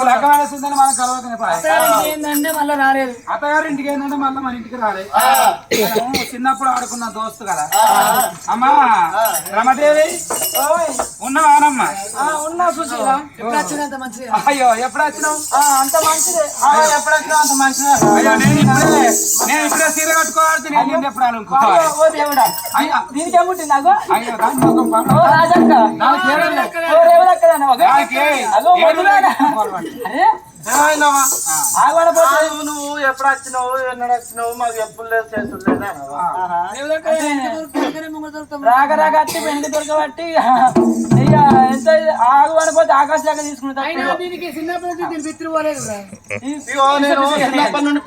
లగ్గమేసిందని మనం కలవకనే ఏంటంటే మళ్ళీ రాలేదు. అత్తగారి ఇంటికి ఏంటంటే మళ్ళీ మన ఇంటికి రాలేదు. చిన్నప్పుడు ఆడుకున్న దోస్తు కదా. అమ్మా రమదేవి ఉన్నవానమ్మా? ఉన్నా సుశీల. ఎప్పుడు వచ్చినంత మంచిగా. అయ్యో ఎప్పుడు వచ్చినావు? అంత మంచిదే. ఎప్పుడు వచ్చినావు అంత మంచిదే. అయ్యో నేను ఇప్పుడే సీర కట్టుకోవాలి. నేను ఎప్పుడు దేవుడా దీనికి ఏముంటుంది నాకు? అయ్యో రాజక్క నువ్వు ఎప్పుడు వచ్చినావు ఎన్నడు వచ్చినావు మాకు ఎప్పుడు లేదు చేతులు రాక రాక వచ్చి వెనక దొరకబట్టి ఇక ఎంత ఆగు అనిపోతే ఆకాశ దాకా తీసుకుంటా. చిన్నప్పటి నుండి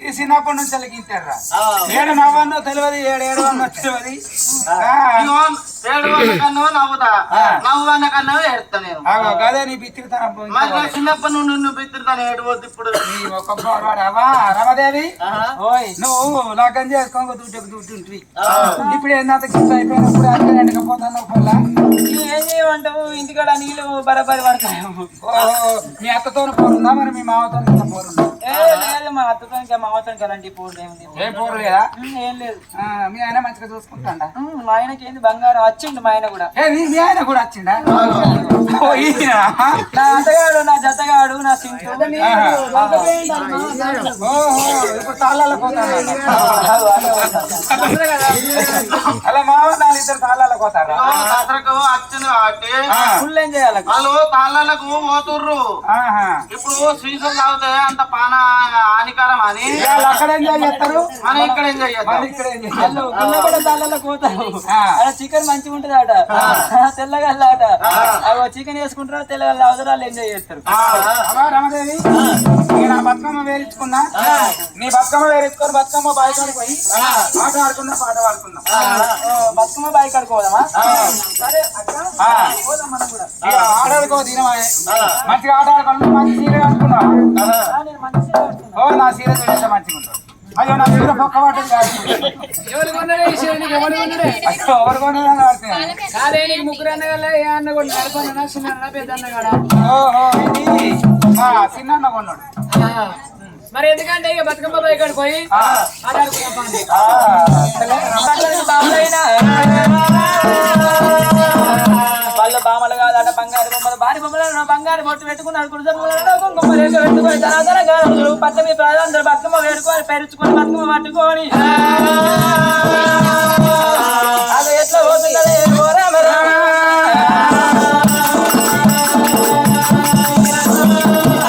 ఈ చిన్నప్పటి నుంచి వెళ్ళకింటారా? ఏడు నవ్వన్నో తెలియదు, ఏడు అన్నో తెలియదు. 7 వాళ్ళ కన్నా నవ్వుతా, నవ్వున్న కన్నా ఏడుతా నేను. అదే నీ బిత్తిరితనం చిన్నప్పటి నుండి నువ్వు బిత్తిరితాను ఏడుపోద్దు. ఇప్పుడు రమదేవి నువ్వు లగ్గం చేసుకో దుడ్డుంటుంది. ఇప్పుడు ఏందంత గిఫ్ట్ అయిపోయినప్పుడు అక్కడ ఎండకపోతున్నావు పొల్లా. ఏం చేయమంటావు? ఇంటికాడ నీళ్ళు బరబరి పడతాము. మీ అత్తతో పోరుందా మరి మీ మామతో పోరుందా? లేదు మా అత్తతో ఇంకా మామతో అలాంటి పోరు ఏం పోరు లేదా? ఏం లేదు. మీ ఆయన మంచిగా చూసుకుంటాడా? మా ఆయనకి ఏంది బంగారం వచ్చిండు. మా ఆయన కూడా. మీ ఆయన కూడా వచ్చిండా? నా అత్తగాడు, నా జతగాడు, నా సింటు. ఇప్పుడు తాళ్ళ పోతాడు. అలా మామ నాలుగు ఇద్దరు తాళ్ళ పోతారు. దసరకు వచ్చింది కాబట్టి ఫుల్ ఏం చేయాలి? వాళ్ళు తాళ్ళకు పోతుర్రు. ఇప్పుడు శ్రీశైలం తాగితే అంత పాన హానికరం అని అక్కడ ఎంజాయ్ చేస్తారు, మనం ఇక్కడ ఎంజాయ్ చేస్తాం. వాళ్ళు గుళ్ళ కూడా తాళ్ళకు పోతారు. అక్కడ చికెన్ మంచిగా ఉంటుంది అట, తెల్లగల్ల అట. అవి చికెన్ వేసుకుంటారు, తెల్లగల్ల అవసరాలు ఎంజాయ్ చేస్తారు. రమదేవి నేను ఆ బతుకమ్మ వేరించుకున్నా. నీ బతుకమ్మ వేరించుకొని బతుకమ్మ బాయికాడికి పోయి ఆట ఆడుకున్నా, పాట పాడుకున్నా. బతుకమ్మ బాయి కడుకోదామా? సరే అక్క పోదాం మనం కూడా. ఆడాడుకో తినమా, మంచిగా ఆట ఆడుకున్నా. మంచి సీర కట్టుకున్నా. ఓ నా సీర చూస్తే మంచిగా ఉంటుంది. అయ్యో నా సీర పక్క పట్టదు కాదు. ఎవరు కొన్నాడే ఈ సీర? నీకు ఎవరు కొన్నాడే? ఎవరు కొన్నాడని ఆడుతున్నాను. కాదే నీకు ముగ్గురు అన్నగల ఏ అన్న కొన్నాడు? నడుపున్నా చిన్న అన్న పెద్ద అన్నగాడ? ఓహో ఇది చిన్న అన్న కొన్నాడు. మరి ఎందుకంటే ఇక బతుకమ్మ బాయి కాడికి పోయి ఆట ఆడుకున్నాం. వాళ్ళ బామలు కాదట బంగారు బొమ్మలు, భారీ బొమ్మలు. బంగారు బొట్టు పెట్టుకున్నాడు, కుంకుమ రేఖ పెట్టుకొని తరతర పచ్చమి ప్రజలందరూ బతుకమ్మ వేడుకొని పెరుచుకొని బతుకమ్మ పట్టుకొని అది ఎట్లా పోతున్నది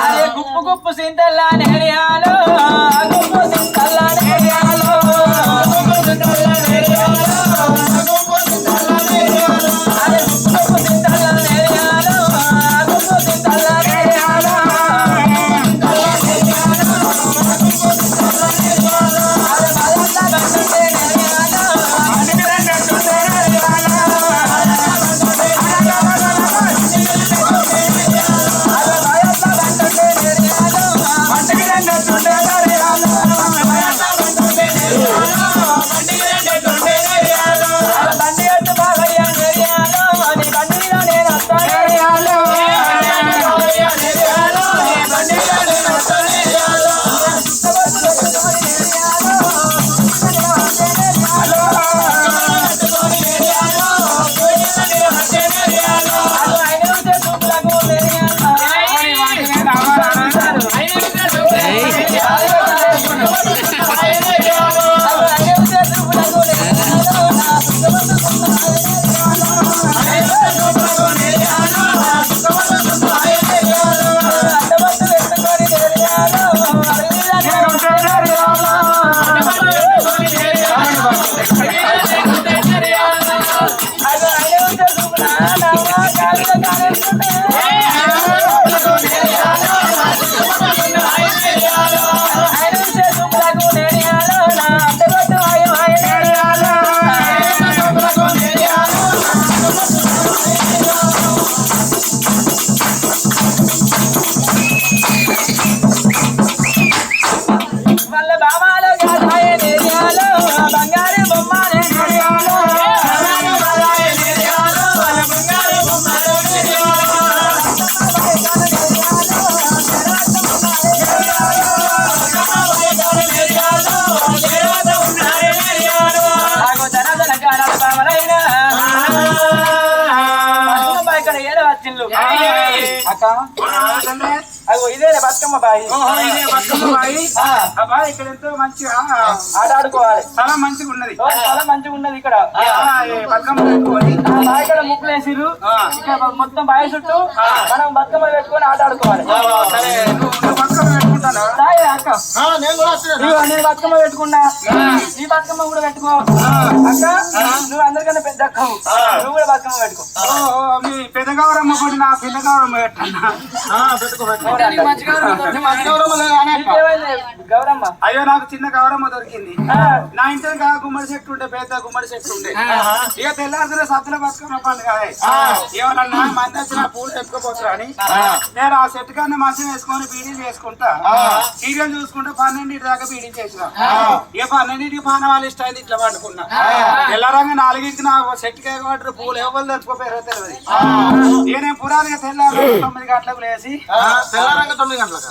అదే గుప్పు గుప్పు సింతల్లా నేరియాలో, గుప్పు సింతల్లా నేరియాలో, అదే గుప్పు సింతల్లా నేరియాలో, గుప్పు సింతల్లా నేరియాలో, అదే మదన్న గంటే నేరియాలో, వచ్చిండ్లు అక్క అగో ఇదే బతుకమ్మ బాయి ఇక్కడ ఎంతో మంచిగా ఆట ఆడుకోవాలి స్థలం మంచిగా ఉన్నది స్థలం మంచిగా ఉన్నది ఇక్కడ బతుకమ్మ పెట్టుకోవాలి బావి ఇక్కడ ముక్కులు వేసిర్రు ఇక్కడ మొత్తం బావి చుట్టూ మనం బతుకమ్మ పెట్టుకొని ఆట ఆడుకోవాలి సరే నువ్వు బతుకమ్మ పెట్టుకుంటాను అక్క నేను బతుకమ్మ పెట్టుకున్నా నీ బతుకమ్మ కూడా పెట్టుకో అక్క నువ్వు అందరికన్నా పెద్ద అక్కవు నువ్వు కూడా బతుకమ్మ పెట్టుకో మీ పెద్ద గౌరమ్మ కూడా నా పిల్ల గౌరమ్మ పెట్టన్నా గౌరమ్మ అయ్యో నాకు చిన్న గౌరమ్మ దొరికింది నా ఇంటి గుమ్మడి చెట్టు ఉండే పెద్ద గుమ్మడి చెట్టు ఉండే ఇక తెల్లారితే సత్తుల బతుకమ్మ పండుగ ఎవరన్నా మంది వచ్చిన పూలు తెచ్చుకోపోతురా అని నేను ఆ చెట్టు కన్నా మంచం వేసుకొని బీడీలు చేసుకుంటా సీరియల్ చూసుకుంటా 12 దాకా బీడీ చేసిన ఇక 12కి పాన వాళ్ళు ఇష్టం అయింది ఇట్లా పట్టుకున్నా తెల్లారంగా 4కి నా చెట్టుకే కాబట్టి పూలు ఎవరు తెచ్చుకోపోయారో తెలియదు ఇక నేను పురాలుగా తెల్లారు 9 గంటలకు లేసి తెల్లారంగా 9 గంటలకు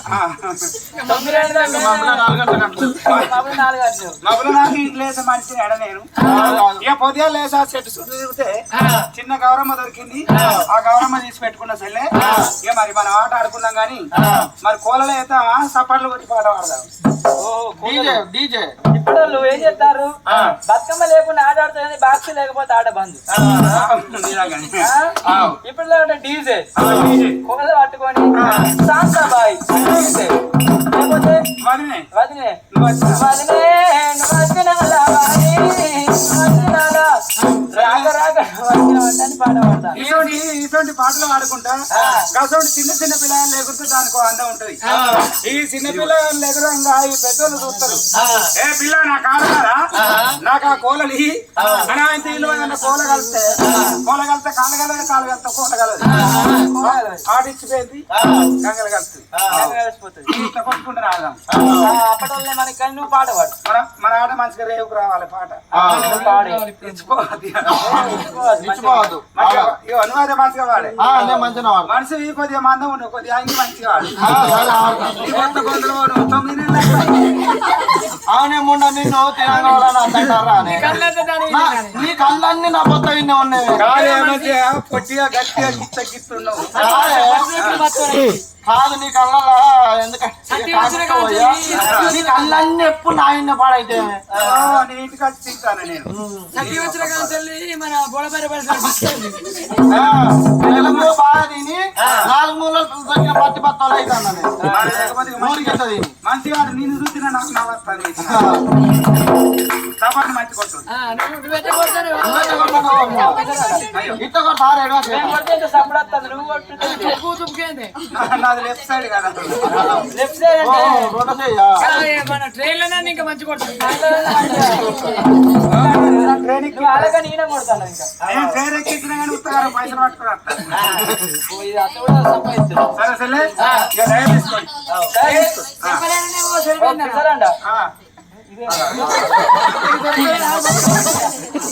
మబ్బులు నాకు ఇంట్లో లేసే మనిషి ఎడ నేను ఇక పొద్దుగా లేసా చెట్టు చుట్టూ తిరిగితే చిన్న గౌరమ్మ దొరికింది ఆ గౌరమ్మ తీసి పెట్టుకున్న సెల్లే ఇక మరి మనం ఆట ఆడుకున్నాం గానీ మరి కోలలో వేద్దామా సపర్లు కొట్టి పాట పాడదాం డీజే ఇప్పుడు వాళ్ళు ఏం చేస్తారు బతుకమ్మ లేకుండా ఆట ఆడుతుంది బాక్స్ లేకపోతే ఆట బంద్ ఇప్పుడు డీజే కోల పట్టుకొని సాంతాబాయ్ లేకపోతే వదినే వదినే ఇటువంటి పాటలు పాడుకుంటా కాసోటి చిన్న చిన్న పిల్లలు లేకుంటే దానికి అందం ఉంటది ఈ చిన్న పిల్లలు లేకుండా ఈ పెద్దోళ్ళు చూస్తారు ఏ పిల్ల నా కాలరా నాకు ఆ కోలలి అని ఆయన తీళ్ళు కోల కలిస్తే కాలు కలదు కాలు కలిస్తే కోల కలదు ఆడిచ్చిపోయింది గంగలు కలుస్తుంది ఇట్లా కొట్టుకుంటే రాదాం అప్పటి మనకి నువ్వు పాట పాడు మన ఆట మంచిగా రేవుకు రావాలి పాట అనువాద మంచిగా వాడే మనసు ఈ కొద్దిగా మందం ఉండవు కొద్దిగా ఇంక మంచిగా వాడు కొందరు 9 నెలలు అవునే ముండ నిన్ను తినగలరా నీ కళ్ళన్నీ నా పొత్త విన్నే ఉన్నాయి పొట్టిగా గట్టిగా గిత్త గిత్తున్నావు కాదు నీ కళ్ళ ఎందుకంటే నీ కళ్ళన్నీ ఎప్పుడు నా ఇన్న పాడైతే నేను ఇంటికి వచ్చి తింటాను నేను బాగా తిని 4 మూలలు దగ్గర పత్తి బత్తాలు అవుతాను మంచిగా నేను చూసిన నాకు నవ్వుతాను సపాటు మంచి కొట్టు ఇట్లా కొడతారు నాది లెఫ్ట్ సైడ్ కదా లెఫ్ట్ సైడ్ మన ట్రైన్ లోనే ఇంకా మంచి కొడుతుంది అలాగే నేనే కొడతాను ఇంకా నేను ట్రైన్ ఎక్కించిన కానీ ఉత్తగారు పైసలు పట్టుకుని సరే సరే ఇక దయ తీసుకోండి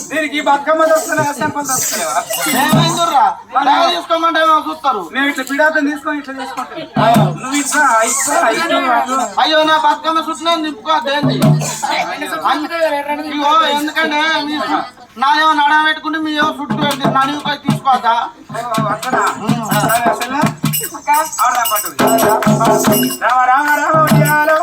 దీనికి బతుకమ్మ దొరుకుతున్నా సంపలు దొరుకుతాయా తీసుకోమంటే చూస్తారు మేము ఇట్లా పిడాతం తీసుకొని ఇట్లా చేసుకుంటాం నువ్వు ఇట్లా అయ్యో నా బతుకమ్మ చుట్టూ నింపుకోద్దేంది ఇగో ఎందుకంటే నాదేమో నడవ పెట్టుకుంటే మీ ఏమో చుట్టూ పెడుతుంది నడివి తీసుకోవద్దా అట్లా ఆడదా పట్టు రామ రామ రామ ఉయ్యాలో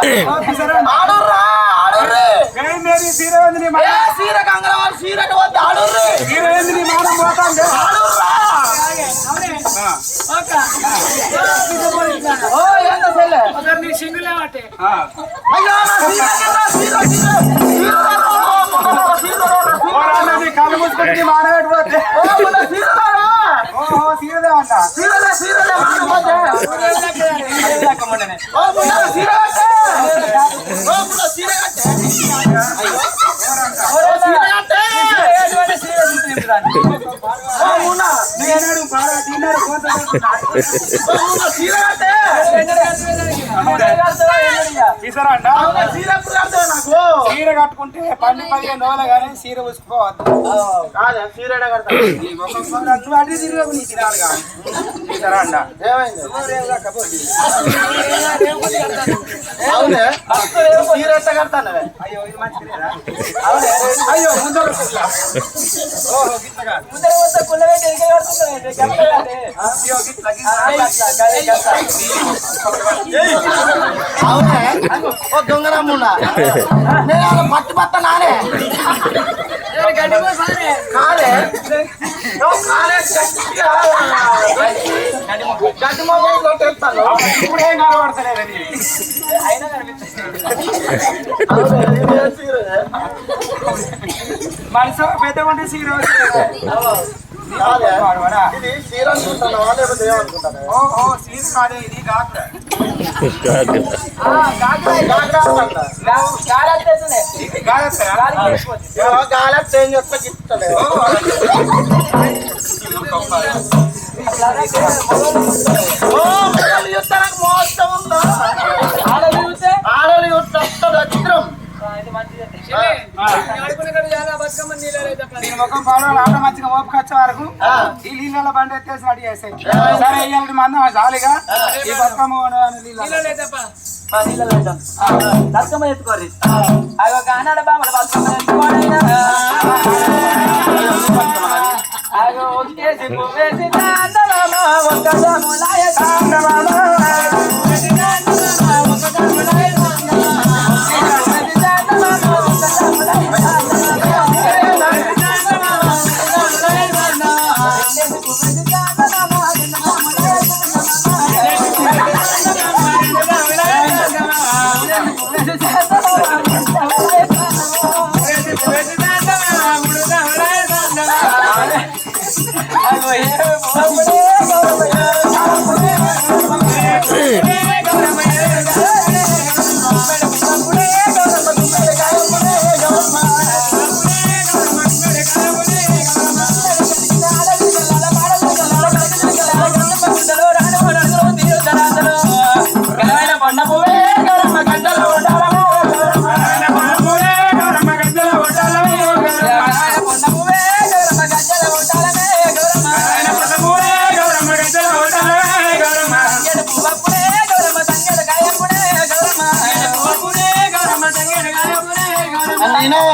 ఆడుర్రా ఆడుర్రి మేరీ సీర ఏంది నీ ఏ సీర కంగరవాళ్ళు సీరటి వద్ద ఆడుర్రి సీర ఏంది నీ మానం పోతాండే ఆడుర్రా ఓ ఏందో చెల్లె నీ సింగులే వాటే అయ్యో నా సీర సీర సీర సీర ఓరన్నది కళ్ళు మూసుకొని నీ మానం ఎట్టుపోతే సీరరా ఓహో సీరదే అన్న సీరలే సీరలే మానపోతే ఓ మున్న సీర కట్టే ఓ మున్న సీర కట్టే సీర కట్టే ఓ మున్న నేనాడు పారా తిన్నాడు కోత ఓ మున్న సీర కట్టే తీసరా అంట అవునా సీర ఎప్పుడు కడతావు నాకు సీర కట్టుకుంటే 10-15 రోజులు కానీ సీర ఉసుకుపోవద్దు కాదే సీరడే కడతా నీ ముఖం కూడా నువ్వు అడిగి తిరిగి నీ తినాలి కానీ తీసరా అంట ఏమైంది అవునే సీర ఎట్ట కడతానవే అయ్యో ఇది మంచిదేనా అయ్యో ముందర ఓహో గిట్ల కాదు అయ్యో గిట్ల అవునే ఓ దొంగనమ్మున్నా నేను అలా పట్టు పట్ట నానే కాదే ఓ కాదే గడ్డి మొగం కొట్టేస్తాను ఇప్పుడు ఏం కనబడతలేదని మనసు పెద్ద ఉంటే సీర ఇది సీర అనుకుంటాను లేకపోతే ఏమనుకుంటాను ఓహో సీర కాదే ఇది గాగ్రా గాలి చేంజ్ చేస్తే గిట్టలే మోసం ఉందా ఆడలు యుద్ధం చిత్రం దీని ముఖం పాడవాలి ఆట మంచిగా మోపుకొచ్చే వరకు ఈ నీళ్ళలో బండి ఎత్తేసి రెడీ చేసాయి సరే ఇయ్యాలి మందం జాలిగా ఈ బతుకమ్మ బతుకమ్మ ఎత్తుకోరి అవి ఒక అన్నాడ బామ్మల బతుకమ్మ ఎత్తుకోడైనా అవి ఒక్కేసి పువ్వేసి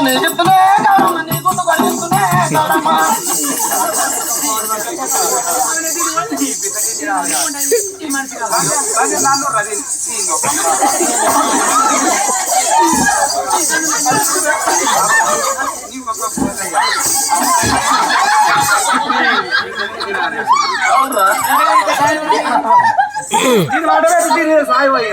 నేను చెప్తున్నా గౌరమ్మ నీ గుండు కలిగిస్తున్నా గౌరమ్మ సాయి పోయి